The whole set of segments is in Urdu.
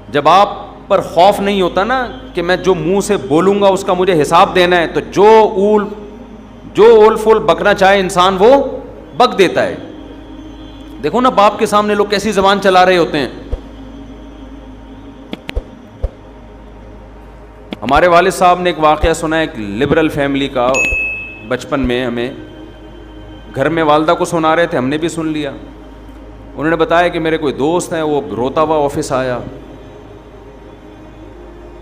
جب آپ پر خوف نہیں ہوتا نا کہ میں جو منہ سے بولوں گا اس کا مجھے حساب دینا ہے, تو جو اول فول بکنا چاہے انسان وہ بک دیتا ہے. دیکھو نا باپ کے سامنے لوگ کیسی زبان چلا رہے ہوتے ہیں. ہمارے والد صاحب نے ایک واقعہ سنا ہے, ایک لبرل فیملی کا, بچپن میں ہمیں گھر میں والدہ کو سنا رہے تھے, ہم نے بھی سن لیا. انہوں نے بتایا کہ میرے کوئی دوست ہیں, وہ روتا ہوا آفس آیا.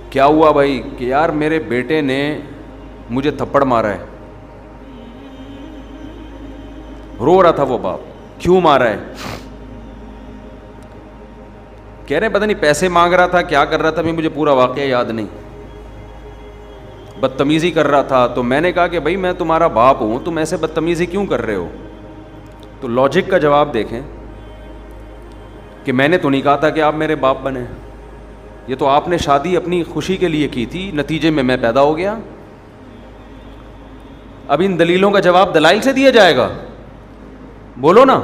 کیا ہوا بھائی؟ کہ یار میرے بیٹے نے مجھے تھپڑ مارا ہے. رو رہا تھا وہ باپ, کیوں مارا ہے؟ کہہ رہے پتہ نہیں پیسے مانگ رہا تھا, کیا کر رہا تھا, مجھے پورا واقعہ یاد نہیں, بدتمیزی کر رہا تھا. تو میں نے کہا کہ بھائی میں تمہارا باپ ہوں, تم ایسے بدتمیزی کیوں کر رہے ہو؟ تو لاجک کا جواب دیکھیں کہ میں نے تو نہیں کہا تھا کہ آپ میرے باپ بنیں, یہ تو آپ نے شادی اپنی خوشی کے لیے کی تھی, نتیجے میں پیدا ہو گیا. اب ان دلیلوں کا جواب دلائل سے دیا جائے گا, بولو نا.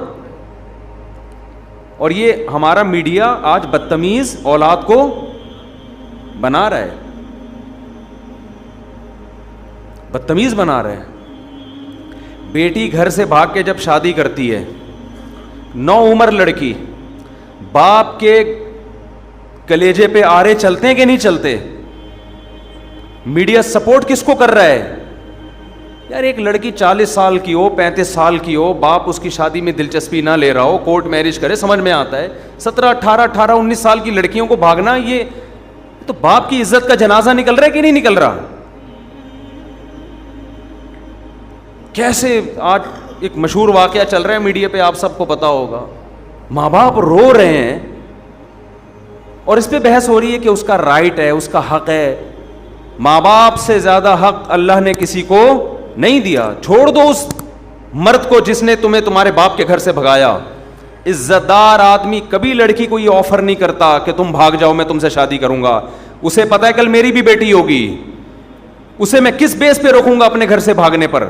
اور یہ ہمارا میڈیا آج بدتمیز اولاد کو بنا رہا ہے, بدتمیز بنا رہے ہیں. بیٹی گھر سے بھاگ کے جب شادی کرتی ہے, 9 عمر لڑکی, باپ کے کلیجے پہ آرے چلتے ہیں کہ نہیں چلتے؟ میڈیا سپورٹ کس کو کر رہا ہے؟ یار ایک لڑکی 40 سال کی ہو, 35 سال کی ہو, باپ اس کی شادی میں دلچسپی نہ لے رہا ہو, کورٹ میرج کرے, سمجھ میں آتا ہے. 17, 18, 19 سال کی لڑکیوں کو بھاگنا, یہ تو باپ کی عزت کا جنازہ نکل رہا ہے کہ نہیں نکل رہا؟ کیسے آج ایک مشہور واقعہ چل رہا ہے میڈیا پہ, آپ سب کو پتا ہوگا. ماں باپ رو رہے ہیں اور اس پہ بحث ہو رہی ہے کہ اس کا رائٹ ہے, اس کا حق ہے. ماں باپ سے زیادہ حق اللہ نے کسی کو نہیں دیا. چھوڑ دو اس مرد کو جس نے تمہیں تمہارے باپ کے گھر سے بھگایا. عزت دار آدمی کبھی لڑکی کو یہ آفر نہیں کرتا کہ تم بھاگ جاؤ میں تم سے شادی کروں گا. اسے پتا ہے کل میری بھی بیٹی ہوگی, اسے میں کس بیس پہ روکوں گا اپنے گھر سے بھاگنے پر.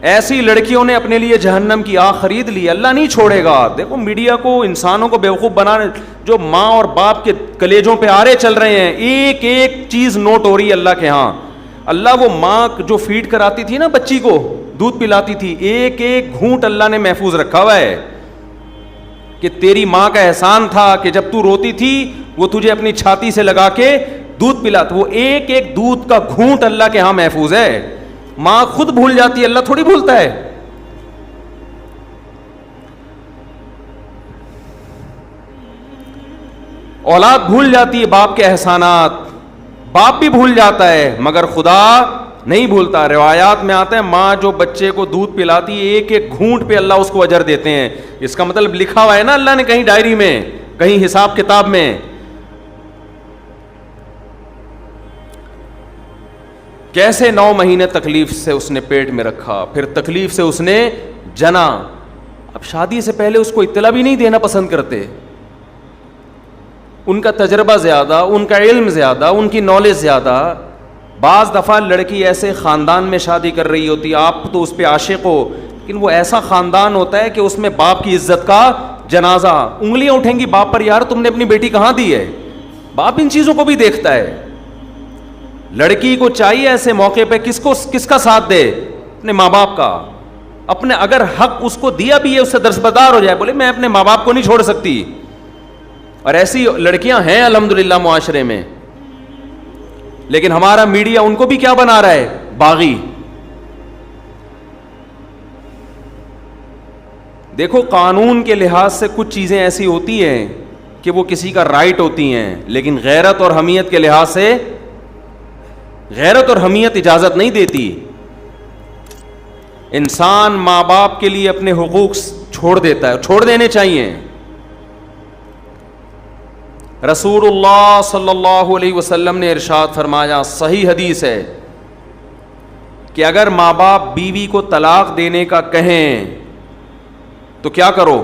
ایسی لڑکیوں نے اپنے لیے جہنم کی آگ خرید لی, اللہ نہیں چھوڑے گا. دیکھو میڈیا کو, انسانوں کو بیوقوف بنانے, جو ماں اور باپ کے کلیجوں پہ آرے چل رہے ہیں, ایک ایک چیز نوٹ ہو رہی ہے اللہ کے ہاں. اللہ وہ ماں جو فیڈ کراتی تھی نا بچی کو, دودھ پلاتی تھی, ایک ایک گھونٹ اللہ نے محفوظ رکھا ہوا ہے کہ تیری ماں کا احسان تھا کہ جب تو روتی تھی وہ تجھے اپنی چھاتی سے لگا کے دودھ پلاتا. وہ ایک ایک دودھ کا گھونٹ اللہ کے ہاں محفوظ ہے. ماں خود بھول جاتی ہے, اللہ تھوڑی بھولتا ہے. اولاد بھول جاتی ہے باپ کے احسانات, باپ بھی بھول جاتا ہے مگر خدا نہیں بھولتا. روایات میں آتا ہے ماں جو بچے کو دودھ پلاتی ہے, ایک ایک گھونٹ پہ اللہ اس کو اجر دیتے ہیں. اس کا مطلب لکھا ہوا ہے نا اللہ نے کہیں ڈائری میں, کہیں حساب کتاب میں. کیسے 9 مہینے تکلیف سے اس نے پیٹ میں رکھا, پھر تکلیف سے اس نے جنا. اب شادی سے پہلے اس کو اطلاع بھی نہیں دینا پسند کرتے. ان کا تجربہ زیادہ, ان کا علم زیادہ, ان کی نالج زیادہ. بعض دفعہ لڑکی ایسے خاندان میں شادی کر رہی ہوتی, آپ تو اس پہ عاشق ہو, لیکن وہ ایسا خاندان ہوتا ہے کہ اس میں باپ کی عزت کا جنازہ, انگلیاں اٹھیں گی باپ پر, یار تم نے اپنی بیٹی کہاں دی ہے. باپ ان چیزوں کو بھی دیکھتا ہے. لڑکی کو چاہیے ایسے موقع پہ کس کا ساتھ دے, اپنے ماں باپ کا. اپنے اگر حق اس کو دیا بھی ہے اس سے درسبدار ہو جائے, بولے میں اپنے ماں باپ کو نہیں چھوڑ سکتی. اور ایسی لڑکیاں ہیں الحمدللہ معاشرے میں, لیکن ہمارا میڈیا ان کو بھی کیا بنا رہا ہے, باغی. دیکھو قانون کے لحاظ سے کچھ چیزیں ایسی ہوتی ہیں کہ وہ کسی کا رائٹ ہوتی ہیں, لیکن غیرت اور حمیت کے لحاظ سے غیرت اور حمیت اجازت نہیں دیتی. انسان ماں باپ کے لیے اپنے حقوق چھوڑ دیتا ہے, چھوڑ دینے چاہیے. رسول اللہ صلی اللہ علیہ وسلم نے ارشاد فرمایا, صحیح حدیث ہے, کہ اگر ماں باپ بیوی کو طلاق دینے کا کہیں تو کیا کرو.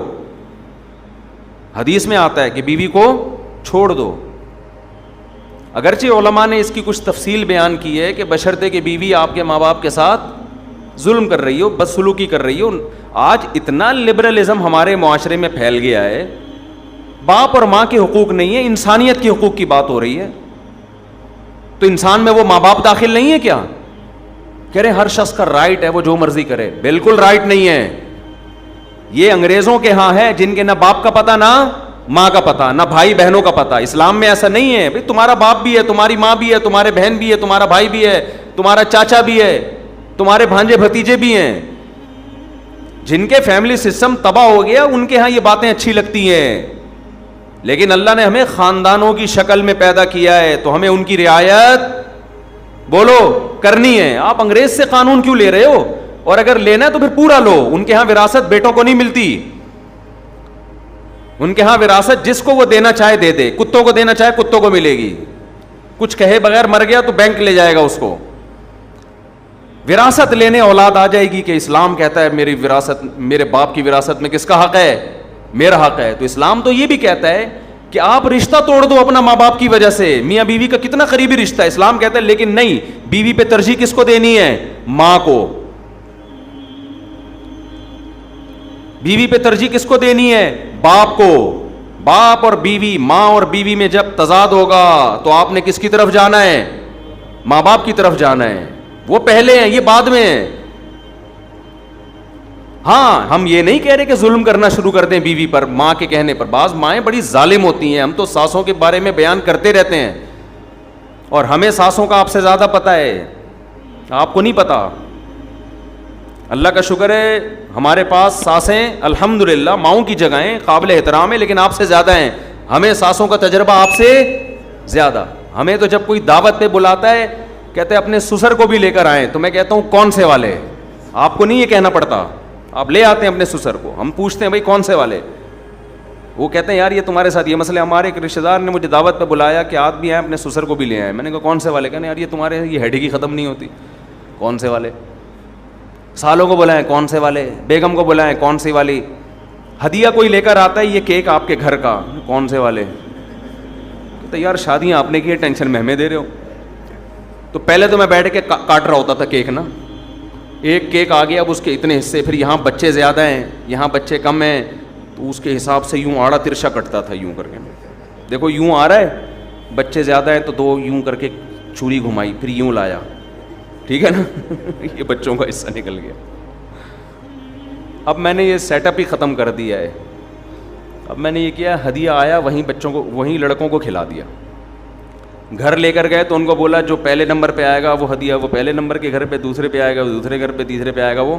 حدیث میں آتا ہے کہ بیوی کو چھوڑ دو. اگرچہ علماء نے اس کی کچھ تفصیل بیان کی ہے کہ بشرطے کہ بیوی آپ کے ماں باپ کے ساتھ ظلم کر رہی ہو, بدسلوکی کر رہی ہو. آج اتنا لبرلزم ہمارے معاشرے میں پھیل گیا ہے, باپ اور ماں کے حقوق نہیں ہے, انسانیت کے حقوق کی بات ہو رہی ہے. تو انسان میں وہ ماں باپ داخل نہیں ہے کیا؟ کہہ رہے ہر شخص کا رائٹ ہے وہ جو مرضی کرے. بالکل رائٹ نہیں ہے. یہ انگریزوں کے ہاں ہے جن کے نہ باپ کا پتہ نہ ماں کا پتہ, نہ بھائی بہنوں کا پتہ. اسلام میں ایسا نہیں ہے بھائی, تمہارا باپ بھی ہے, تمہاری ماں بھی ہے, تمہارے بہن بھی ہے, تمہارا بھائی بھی ہے, تمہارا چاچا بھی ہے, تمہارے بھانجے بھتیجے بھی ہیں. جن کے فیملی سسٹم تباہ ہو گیا ان کے ہاں یہ باتیں اچھی لگتی ہیں. لیکن اللہ نے ہمیں خاندانوں کی شکل میں پیدا کیا ہے, تو ہمیں ان کی رعایت بولو کرنی ہے. آپ انگریز سے قانون کیوں لے رہے ہو؟ اور اگر لینا ہے تو پھر پورا لو. ان کے ہاں وراثت بیٹوں کو نہیں ملتی. ان کے ہاں وراثت جس کو وہ دینا چاہے دے دے. کتوں کو دینا چاہے کتوں کو ملے گی. کچھ کہے بغیر مر گیا تو بینک لے جائے گا اس کو. وراثت لینے اولاد آ جائے گی کہ اسلام کہتا ہے میری وراثت, میرے باپ کی وراثت میں کس کا حق ہے؟ میرا حق ہے. تو اسلام تو یہ بھی کہتا ہے کہ آپ رشتہ توڑ دو اپنا ماں باپ کی وجہ سے. میاں بیوی کا کتنا قریبی رشتہ ہے, اسلام کہتا ہے لیکن نہیں, بیوی پہ ترجیح کس کو دینی ہے؟ ماں کو. بیوی پہ ترجیح کس کو دینی ہے؟ باپ کو. باپ اور بیوی, ماں اور بیوی میں جب تضاد ہوگا تو آپ نے کس کی طرف جانا ہے؟ ماں باپ کی طرف جانا ہے. وہ پہلے ہیں, یہ بعد میں ہیں. ہاں ہم یہ نہیں کہہ رہے کہ ظلم کرنا شروع کر دیں بیوی پر ماں کے کہنے پر. بعض مائیں بڑی ظالم ہوتی ہیں, ہم تو ساسوں کے بارے میں بیان کرتے رہتے ہیں اور ہمیں ساسوں کا آپ سے زیادہ پتہ ہے, آپ کو نہیں پتا. اللہ کا شکر ہے ہمارے پاس ساسیں الحمدللہ ماؤں کی جگہیں قابل احترام ہے, لیکن آپ سے زیادہ ہیں. ہمیں ساسوں کا تجربہ آپ سے زیادہ. ہمیں تو جب کوئی دعوت پہ بلاتا ہے کہتے ہیں اپنے سسر کو بھی لے کر آئیں, تو میں کہتا ہوں کون سے والے؟ آپ کو نہیں یہ کہنا پڑتا, آپ لے آتے ہیں اپنے سسر کو. ہم پوچھتے ہیں بھائی کون سے والے؟ وہ کہتے ہیں یار یہ تمہارے ساتھ یہ مسئلہ. ہمارے ایک رشتہ دار نے مجھے دعوت پہ بلایا کہ آپ بھی آئیں اپنے سسر کو بھی لے آئیں. میں نے کہا کون سے والے؟ کہنے یار یہ تمہارے یہ ہیڈک ہی ختم نہیں ہوتی. کون سے والے؟ سالوں کو بلائیں کون سے والے, بیگم کو بلائیں کون سی والی, ہدیہ کوئی لے کر آتا ہے یہ کیک آپ کے گھر کا, کون سے والے؟ کہتے یار شادیاں آپ نے کی, ٹینشن میں ہمیں دے رہے ہو. تو پہلے تو میں بیٹھ کے کاٹ رہا ہوتا تھا کیک نا, ایک کیک آ گیا اب اس کے اتنے حصے, پھر یہاں بچے زیادہ ہیں یہاں بچے کم ہیں, تو اس کے حساب سے یوں آڑا ترشا کٹتا تھا یوں کر کے. دیکھو یوں آ رہا ہے, بچے زیادہ ہیں تو دو یوں کر کے چھری گھمائی, پھر یوں لایا, ٹھیک ہے نا. یہ بچوں کا حصہ نکل گیا. اب میں نے یہ سیٹ اپ ہی ختم کر دیا ہے. اب میں نے یہ کیا, ہدیہ آیا وہیں بچوں کو وہیں لڑکوں کو کھلا دیا. گھر لے کر گئے تو ان کو بولا جو پہلے نمبر پہ آئے گا وہ ہدیہ وہ پہلے نمبر کے گھر پہ, دوسرے پہ آئے گا وہ دوسرے گھر پہ, تیسرے پہ آئے گا وہ.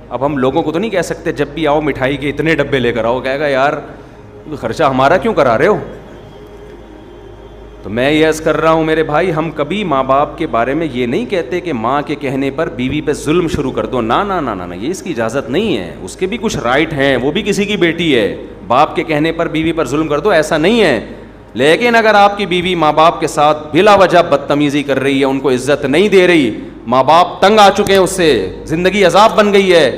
اب ہم لوگوں کو تو نہیں کہہ سکتے جب بھی آؤ مٹھائی کے اتنے ڈبے لے کر آؤ, کہے گا یار خرچہ ہمارا کیوں کرا رہے ہو. تو میں یہ عرض کر رہا ہوں میرے بھائی, ہم کبھی ماں باپ کے بارے میں یہ نہیں کہتے کہ ماں کے کہنے پر بیوی پہ ظلم شروع کر دو. نا نا نا نا, یہ اس کی اجازت نہیں ہے. اس کے بھی کچھ رائٹ ہیں, وہ بھی کسی کی بیٹی ہے. باپ کے کہنے پر بیوی پر ظلم کر دو, ایسا نہیں ہے. لیکن اگر آپ کی بیوی ماں باپ کے ساتھ بلا وجہ بدتمیزی کر رہی ہے, ان کو عزت نہیں دے رہی, ماں باپ تنگ آ چکے ہیں اس سے, زندگی عذاب بن گئی ہے,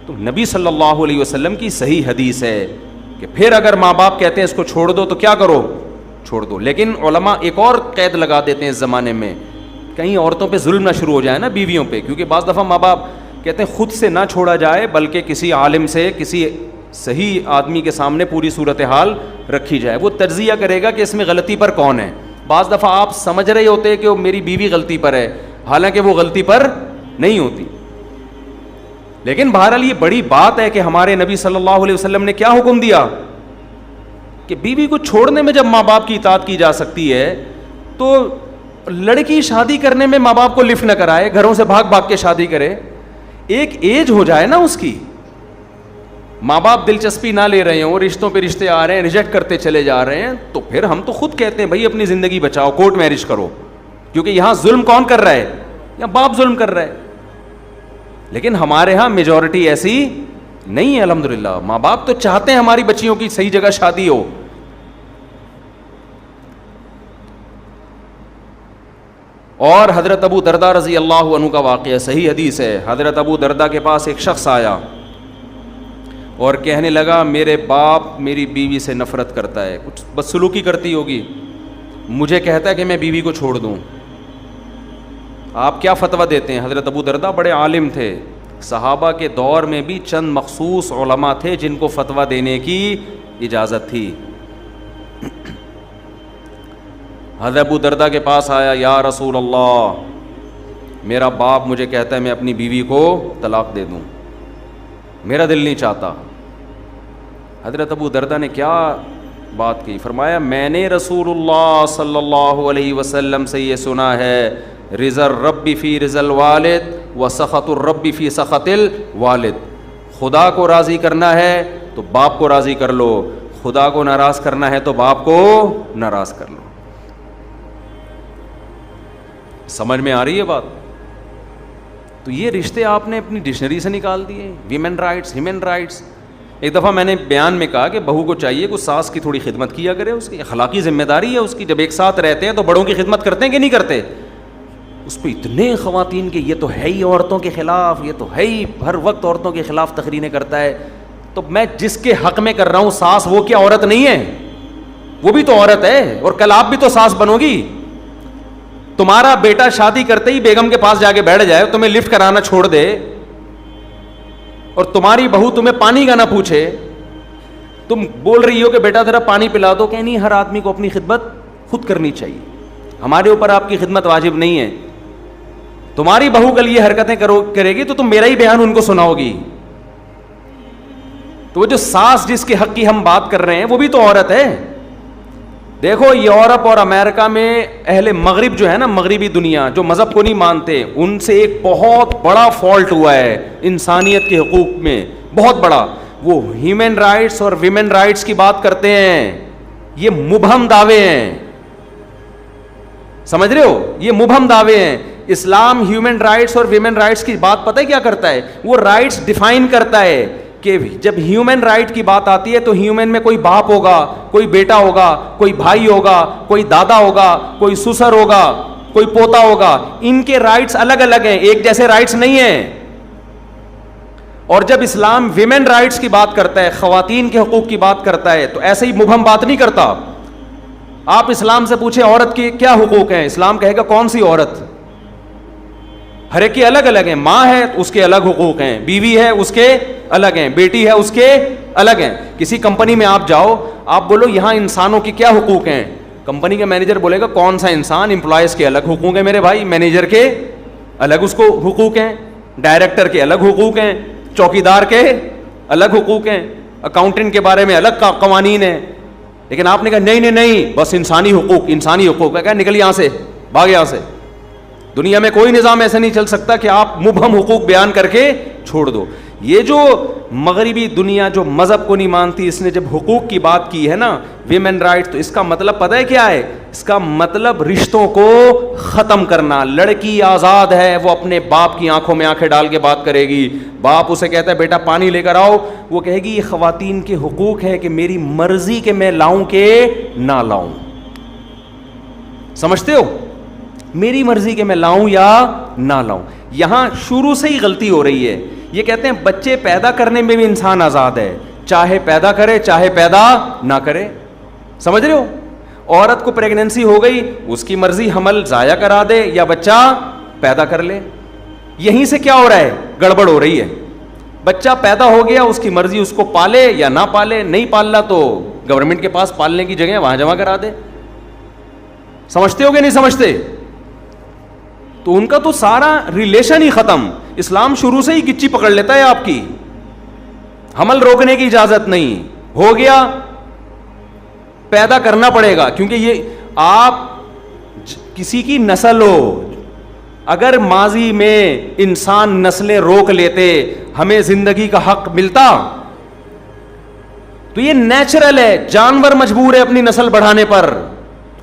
تو نبی صلی اللہ علیہ وسلم کی صحیح حدیث ہے کہ پھر اگر ماں باپ کہتے ہیں اس کو چھوڑ دو تو کیا کرو, چھوڑ دو. لیکن علماء ایک اور قید لگا دیتے ہیں اس زمانے میں, کہیں عورتوں پہ ظلم نہ شروع ہو جائے نا بیویوں پہ, کیونکہ بعض دفعہ ماں باپ کہتے ہیں خود سے نہ چھوڑا جائے بلکہ کسی عالم سے, کسی صحیح آدمی کے سامنے پوری صورتحال رکھی جائے. وہ تجزیہ کرے گا کہ اس میں غلطی پر کون ہے. بعض دفعہ آپ سمجھ رہے ہوتے کہ وہ میری بیوی غلطی پر ہے, حالانکہ وہ غلطی پر نہیں ہوتی. لیکن بہرحال یہ بڑی بات ہے کہ ہمارے نبی صلی اللہ علیہ وسلم نے کیا حکم دیا کہ بیوی کو چھوڑنے میں جب ماں باپ کی اطاعت کی جا سکتی ہے تو لڑکی شادی کرنے میں ماں باپ کو لفٹ نہ کرائے, گھروں سے بھاگ بھاگ کے شادی کرے. ایک ایج ہو جائے نا اس کی, ماں باپ دلچسپی نہ لے رہے ہوں, رشتوں پہ رشتے آ رہے ہیں, ریجیکٹ کرتے چلے جا رہے ہیں, تو پھر ہم تو خود کہتے ہیں بھائی اپنی زندگی بچاؤ, کورٹ میرج کرو. کیونکہ یہاں ظلم کون کر رہا ہے؟ یہاں باپ ظلم کر رہا ہے. لیکن ہمارے ہاں میجورٹی ایسی نہیں ہے الحمدللہ. ماں باپ تو چاہتے ہیں ہماری بچیوں کی صحیح جگہ شادی ہو. اور حضرت ابو دردہ رضی اللہ عنہ کا واقعہ صحیح حدیث ہے. حضرت ابو دردہ کے پاس ایک شخص آیا اور کہنے لگا میرے باپ میری بیوی سے نفرت کرتا ہے, کچھ بدسلوکی کرتی ہوگی, مجھے کہتا ہے کہ میں بیوی کو چھوڑ دوں. آپ کیا فتویٰ دیتے ہیں؟ حضرت ابو دردہ بڑے عالم تھے، صحابہ کے دور میں بھی چند مخصوص علماء تھے جن کو فتویٰ دینے کی اجازت تھی۔ حضرت ابو دردہ کے پاس آیا، یا رسول اللہ، میرا باپ مجھے کہتا ہے میں اپنی بیوی کو طلاق دے دوں، میرا دل نہیں چاہتا۔ حضرت ابو دردہ نے کیا بات کی؟ فرمایا میں نے رسول اللہ صلی اللہ علیہ وسلم سے یہ سنا ہے، رضا الرب فی رضا الوالد و سخط الرب فی سخط الوالد، خدا کو راضی کرنا ہے تو باپ کو راضی کر لو، خدا کو ناراض کرنا ہے تو باپ کو ناراض کر لو۔ سمجھ میں آ رہی ہے بات؟ تو یہ رشتے آپ نے اپنی ڈکشنری سے نکال دیے، ویمن رائٹس، ہیومن رائٹس۔ ایک دفعہ میں نے بیان میں کہا کہ بہو کو چاہیے کہ ساس کی تھوڑی خدمت کیا کرے، اس کی اخلاقی ذمہ داری ہے اس کی، جب ایک ساتھ رہتے ہیں تو بڑوں کی خدمت کرتے ہیں کہ نہیں کرتے؟ اس پہ اتنے خواتین کے یہ تو ہے ہی عورتوں کے خلاف، یہ تو ہے ہی ہر وقت عورتوں کے خلاف تقریریں کرتا ہے۔ تو میں جس کے حق میں کر رہا ہوں ساس، وہ کیا عورت نہیں ہے؟ وہ بھی تو عورت ہے، اور کل آپ بھی تو ساس بنو گی۔ تمہارا بیٹا شادی کرتے ہی بیگم کے پاس جا کے بیٹھ جائے، تمہیں لفٹ کرانا چھوڑ دے، اور تمہاری بہو تمہیں پانی کا نہ پوچھے، تم بول رہی ہو کہ بیٹا ذرا پانی پلا دو، کہ نہیں ہر آدمی کو اپنی خدمت خود کرنی چاہیے، ہمارے اوپر آپ کی خدمت واجب نہیں ہے۔ تمہاری بہو کل یہ حرکتیں کرے گی تو تم میرا ہی بیان ان کو سناؤ گی۔ تو وہ جو ساس جس کے حق کی ہم بات کر رہے ہیں وہ بھی تو عورت ہے۔ دیکھو یورپ اور امریکہ میں اہل مغرب جو ہے نا، مغربی دنیا جو مذہب کو نہیں مانتے، ان سے ایک بہت بڑا فالٹ ہوا ہے انسانیت کے حقوق میں، بہت بڑا۔ وہ ہیومن رائٹس اور ویمن رائٹس کی بات کرتے ہیں، یہ مبہم دعوے ہیں، سمجھ رہے ہو؟ یہ مبہم دعوے ہیں۔ اسلام ہیومن رائٹس اور ویمن رائٹس کی بات پتہ ہے کیا کرتا ہے؟ وہ رائٹس ڈیفائن کرتا ہے کہ جب ہیومن رائٹ کی بات آتی ہے تو ہیومن میں کوئی باپ ہوگا، کوئی بیٹا ہوگا، کوئی بھائی ہوگا، کوئی دادا ہوگا، کوئی سسر ہوگا، کوئی پوتا ہوگا، ان کے رائٹس الگ الگ ہیں، ایک جیسے رائٹس نہیں ہیں۔ اور جب اسلام ویمن رائٹس کی بات کرتا ہے، خواتین کے حقوق کی بات کرتا ہے، تو ایسے ہی مبہم بات نہیں کرتا۔ آپ اسلام سے پوچھیں عورت کے کیا حقوق ہیں، اسلام کہے گا کون سی عورت؟ ہر ایک کے الگ الگ ہیں، ماں ہے اس کے الگ حقوق ہیں، بیوی ہے اس کے الگ ہیں، بیٹی ہے اس کے الگ ہیں۔ کسی کمپنی میں آپ جاؤ، آپ بولو یہاں انسانوں کی کیا حقوق ہیں، کمپنی کا مینیجر بولے گا کون سا انسان؟ امپلائز کے الگ حقوق ہیں میرے بھائی، مینیجر کے الگ اس کو حقوق ہیں، ڈائریکٹر کے الگ حقوق ہیں، چوکیدار کے الگ حقوق ہیں، اکاؤنٹنٹ کے بارے میں الگ قوانین ہیں۔ لیکن آپ نے کہا نہیں نہیں نہیں، بس انسانی حقوق، انسانی حقوق ہے، کہا نکل یہاں سے، بھاگ یہاں سے۔ دنیا میں کوئی نظام ایسا نہیں چل سکتا کہ آپ مبہم حقوق بیان کر کے چھوڑ دو۔ یہ جو مغربی دنیا جو مذہب کو نہیں مانتی، اس نے جب حقوق کی بات کی ہے نا، ویمن رائٹ، تو اس کا مطلب پتہ ہے کیا ہے؟ اس کا مطلب رشتوں کو ختم کرنا۔ لڑکی آزاد ہے، وہ اپنے باپ کی آنکھوں میں آنکھیں ڈال کے بات کرے گی۔ باپ اسے کہتا ہے بیٹا پانی لے کر آؤ، وہ کہے گی یہ خواتین کے حقوق ہے کہ میری مرضی کہ میں لاؤں کہ نہ لاؤں۔ سمجھتے ہو؟ میری مرضی کہ میں لاؤں یا نہ لاؤں۔ یہاں شروع سے ہی غلطی ہو رہی ہے۔ یہ کہتے ہیں بچے پیدا کرنے میں بھی انسان آزاد ہے، چاہے پیدا کرے چاہے پیدا نہ کرے۔ سمجھ رہے ہو؟ عورت کو پریگننسی ہو گئی، اس کی مرضی حمل ضائع کرا دے یا بچہ پیدا کر لے۔ یہیں سے کیا ہو رہا ہے؟ گڑبڑ ہو رہی ہے۔ بچہ پیدا ہو گیا، اس کی مرضی اس کو پالے یا نہ پالے، نہیں پالنا تو گورنمنٹ کے پاس پالنے کی جگہ وہاں جمع کرا دے۔ سمجھتے ہو کہ نہیں سمجھتے؟ تو ان کا تو سارا ریلیشن ہی ختم۔ اسلام شروع سے ہی گچی پکڑ لیتا ہے آپ کی، حمل روکنے کی اجازت نہیں، ہو گیا پیدا کرنا پڑے گا، کیونکہ یہ آپ کسی کی نسل ہو۔ اگر ماضی میں انسان نسلیں روک لیتے، ہمیں زندگی کا حق ملتا، تو یہ نیچرل ہے۔ جانور مجبور ہے اپنی نسل بڑھانے پر،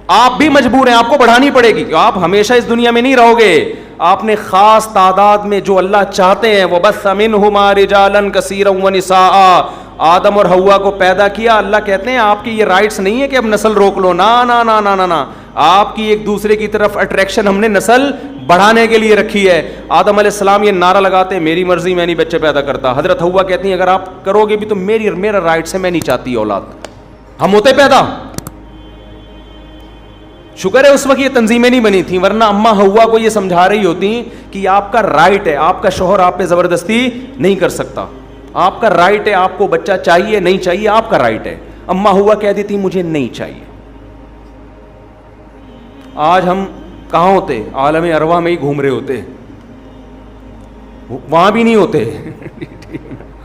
آپ بھی مجبور ہیں، آپ کو بڑھانی پڑے گی، آپ ہمیشہ اس دنیا میں نہیں رہو گے۔ آپ نے خاص تعداد میں جو اللہ چاہتے ہیں، وَبَثَّ مِنْهُمَا رِجَالًا كَثِيرًا وَنِسَاءً، آدم اور حوا کو پیدا کیا۔ اللہ کہتے ہیں آپ کی یہ رائٹس نہیں ہے کہ اب نسل روک لو، نا نا نا نا نا، آپ کی ایک دوسرے کی طرف اٹریکشن ہم نے نسل بڑھانے کے لیے رکھی ہے۔ آدم علیہ السلام یہ نعرہ لگاتے ہیں میری مرضی، میں نہیں بچے پیدا کرتا۔ حضرت حوا کہتی ہیں اگر آپ کرو گے بھی تو میرا رائٹس ہے، میں نہیں چاہتی اولاد۔ ہم ہوتے پیدا، شکر ہے اس وقت یہ تنظیمیں نہیں بنی تھیں, ورنہ اماں ہوا کو یہ سمجھا رہی ہوتی کہ یہ آپ کا رائٹ ہے, آپ کا شوہر آپ پہ زبردستی نہیں کر سکتا, آپ کا رائٹ ہے, آپ کو بچہ چاہیے نہیں چاہیے آپ کا رائٹ ہے. اماں ہوا کہہ دیتی مجھے نہیں چاہیے. آج ہم کہاں ہوتے؟ عالم ارواح میں ہی گھوم رہے ہوتے, وہاں بھی نہیں ہوتے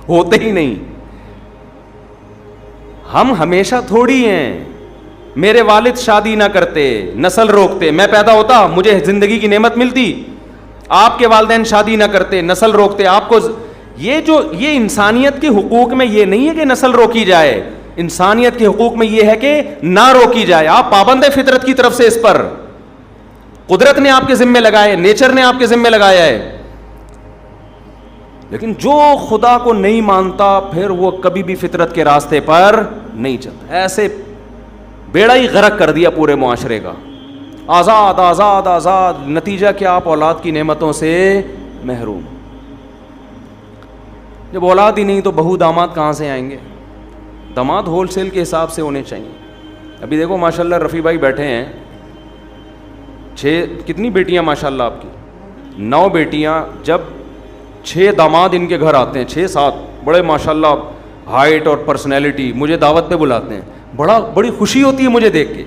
ہوتے ہی نہیں. ہم ہمیشہ تھوڑی ہیں. میرے والد شادی نہ کرتے, نسل روکتے, میں پیدا ہوتا مجھے زندگی کی نعمت ملتی. آپ کے والدین شادی نہ کرتے, نسل روکتے, آپ کو یہ انسانیت کے حقوق میں یہ نہیں ہے کہ نسل روکی جائے, انسانیت کے حقوق میں یہ ہے کہ نہ روکی جائے. آپ پابند ہیں فطرت کی طرف سے, اس پر قدرت نے آپ کے ذمے لگائے, نیچر نے آپ کے ذمے لگایا ہے. لیکن جو خدا کو نہیں مانتا پھر وہ کبھی بھی فطرت کے راستے پر نہیں چلتا. ایسے بیڑا ہی غرق کر دیا پورے معاشرے کا. آزاد آزاد آزاد, نتیجہ کیا؟ آپ اولاد کی نعمتوں سے محروم. جب اولاد ہی نہیں تو بہو داماد کہاں سے آئیں گے؟ داماد ہول سیل کے حساب سے ہونے چاہیے. ابھی دیکھو ماشاءاللہ رفیع بھائی بیٹھے ہیں, 6 کتنی بیٹیاں ماشاءاللہ آپ کی؟ 9 بیٹیاں. جب 6 داماد ان کے گھر آتے ہیں, 6-7 بڑے ماشاءاللہ ہائٹ اور پرسنالٹی, مجھے دعوت پہ بلاتے ہیں, بڑی خوشی ہوتی ہے مجھے دیکھ کے.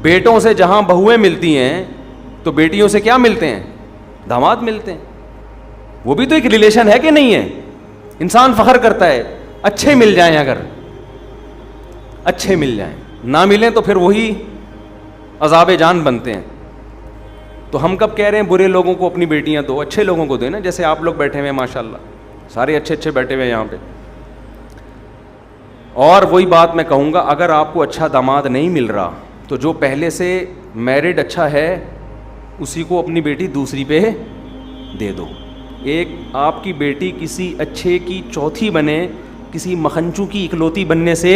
بیٹوں سے جہاں بہویں ملتی ہیں تو بیٹیوں سے کیا ملتے ہیں؟ داماد ملتے ہیں. وہ بھی تو ایک ریلیشن ہے کہ نہیں ہے؟ انسان فخر کرتا ہے. اچھے مل جائیں, اگر اچھے مل جائیں, نہ ملیں تو پھر وہی عذاب جان بنتے ہیں. تو ہم کب کہہ رہے ہیں برے لوگوں کو اپنی بیٹیاں دو, اچھے لوگوں کو دو نا. جیسے آپ لوگ بیٹھے ہوئے ہیں ماشاءاللہ, سارے اچھے اچھے بیٹھے ہوئے ہیں یہاں پہ. اور وہی بات میں کہوں گا, اگر آپ کو اچھا داماد نہیں مل رہا تو جو پہلے سے میرڈ اچھا ہے اسی کو اپنی بیٹی دوسری پہ دے دو. ایک آپ کی بیٹی کسی اچھے کی چوتھی بنے کسی مکھنچو کی اکلوتی بننے سے,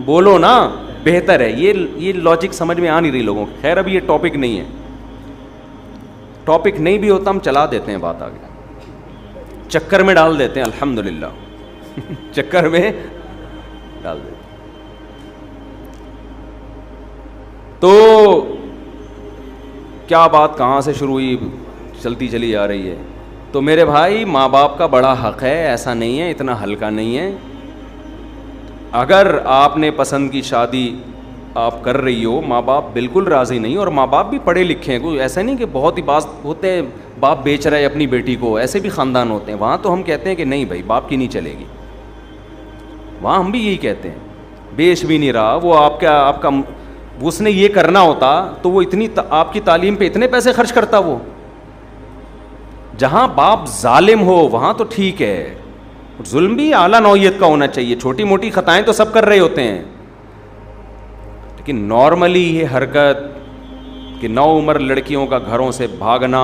بولو نا, بہتر ہے. یہ لاجک سمجھ میں آ نہیں رہی لوگوں کو. خیر ابھی یہ ٹاپک نہیں ہے, ٹاپک نہیں بھی ہوتا ہم چلا دیتے ہیں بات آگے, چکر میں ڈال دیتے ہیں. الحمدللہ چکر میں ڈال دیتے. تو کیا بات کہاں سے شروع ہوئی, چلتی چلی جا رہی ہے. تو میرے بھائی ماں باپ کا بڑا حق ہے, ایسا نہیں ہے, اتنا ہلکا نہیں ہے. اگر آپ نے پسند کی شادی آپ کر رہی ہو, ماں باپ بالکل راضی نہیں, اور ماں باپ بھی پڑھے لکھے ہیں, کوئی ایسا نہیں کہ بہت ہی بات ہوتے ہیں باپ بیچ رہا ہے اپنی بیٹی کو, ایسے بھی خاندان ہوتے ہیں. وہاں تو ہم کہتے ہیں کہ نہیں بھائی باپ کی نہیں چلے گی, وہاں ہم بھی یہی کہتے ہیں. بیچ بھی نہیں رہا وہ, آپ کا اس نے یہ کرنا ہوتا تو وہ اتنی آپ کی تعلیم پہ اتنے پیسے خرچ کرتا. وہ جہاں باپ ظالم ہو وہاں تو ٹھیک ہے, ظلم بھی اعلیٰ نوعیت کا ہونا چاہیے. چھوٹی موٹی خطائیں تو سب کر رہے ہوتے ہیں, لیکن نارملی یہ حرکت کہ نو عمر لڑکیوں کا گھروں سے بھاگنا.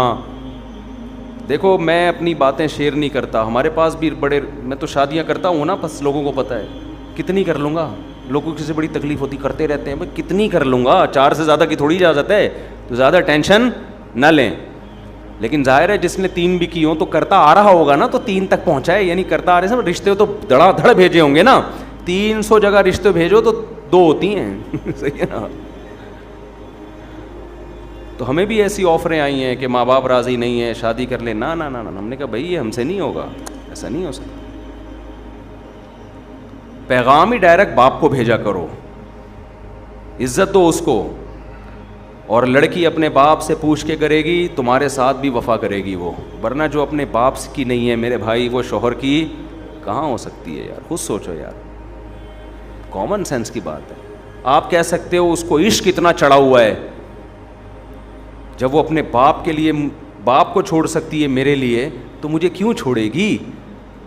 دیکھو میں اپنی باتیں شیئر نہیں کرتا, ہمارے پاس بھی میں تو شادیاں کرتا ہوں نا, بس لوگوں کو پتہ ہے کتنی کر لوں گا. لوگوں کی سے بڑی تکلیف ہوتی, کرتے رہتے ہیں بھائی کتنی کر لوں گا, 4 سے زیادہ کی تھوڑی اجازت ہے, تو زیادہ ٹینشن نہ لیں. لیکن ظاہر ہے جس نے 3 بھی کی ہوں تو کرتا آ رہا ہوگا نا, تو 3 تک پہنچا ہے, یعنی کرتا آ رہے ہیں. رشتے تو دھڑا دھڑ بھیجے ہوں گے نا, 300 جگہ رشتے بھیجو تو 2 ہوتی ہیں صحیح ہے نا. تو ہمیں بھی ایسی آفریں آئی ہیں کہ ماں باپ راضی نہیں ہیں, شادی کر لیں. نہ نہ نہ, ہم نے کہا بھائی یہ ہم سے نہیں ہوگا, ایسا نہیں ہو سکتا. پیغام ہی ڈائریکٹ باپ کو بھیجا کرو, عزت دو اس کو. اور لڑکی اپنے باپ سے پوچھ کے کرے گی تمہارے ساتھ بھی وفا کرے گی وہ, ورنہ جو اپنے باپ کی نہیں ہے میرے بھائی وہ شوہر کی کہاں ہو سکتی ہے یار. خود سوچو یار, کامن سینس کی بات ہے. آپ کہہ سکتے ہو اس کو عشق اتنا چڑھا ہوا ہے, جب وہ اپنے باپ کے لیے باپ کو چھوڑ سکتی ہے میرے لیے تو مجھے کیوں چھوڑے گی.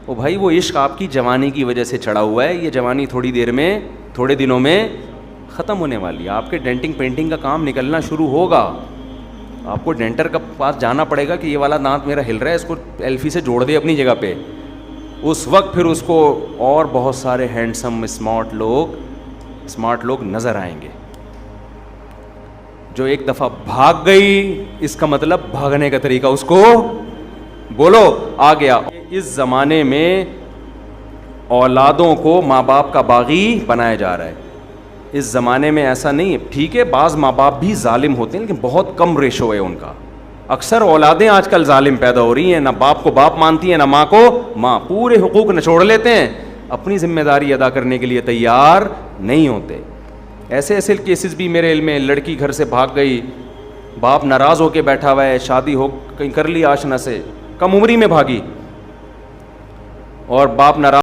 او بھائی وہ عشق آپ کی جوانی کی وجہ سے چڑھا ہوا ہے, یہ جوانی تھوڑی دیر میں, تھوڑے دنوں میں ختم ہونے والی ہے. آپ کے ڈینٹنگ پینٹنگ کا کام نکلنا شروع ہوگا, آپ کو ڈینٹر کے پاس جانا پڑے گا کہ یہ والا دانت میرا ہل رہا ہے, اس کو ایلفی سے جوڑ دے اپنی جگہ پہ. اس وقت پھر اس کو اور بہت سارے ہینڈسم اسمارٹ لوگ نظر آئیں گے. جو ایک دفعہ بھاگ گئی اس کا مطلب بھاگنے کا طریقہ اس کو بولو آ گیا. اس زمانے میں اولادوں کو ماں باپ کا باغی بنایا جا رہا ہے. اس زمانے میں ایسا نہیں ہے. ٹھیک ہے بعض ماں باپ بھی ظالم ہوتے ہیں لیکن بہت کم ریشو ہے ان کا. اکثر اولادیں آج کل ظالم پیدا ہو رہی ہیں, نہ باپ کو باپ مانتی ہیں نہ ماں کو ماں, پورے حقوق نچوڑ لیتے ہیں, اپنی ذمہ داری ادا کرنے کے لیے تیار نہیں ہوتے. ایسے ایسے کیسز بھی میرے علم میں, لڑکی گھر سے بھاگ گئی, باپ ناراض ہو کے بیٹھا ہوا ہے, شادی ہو کہیں کر لی آشنا سے, کم عمری میں بھاگی, اور باپ ناراض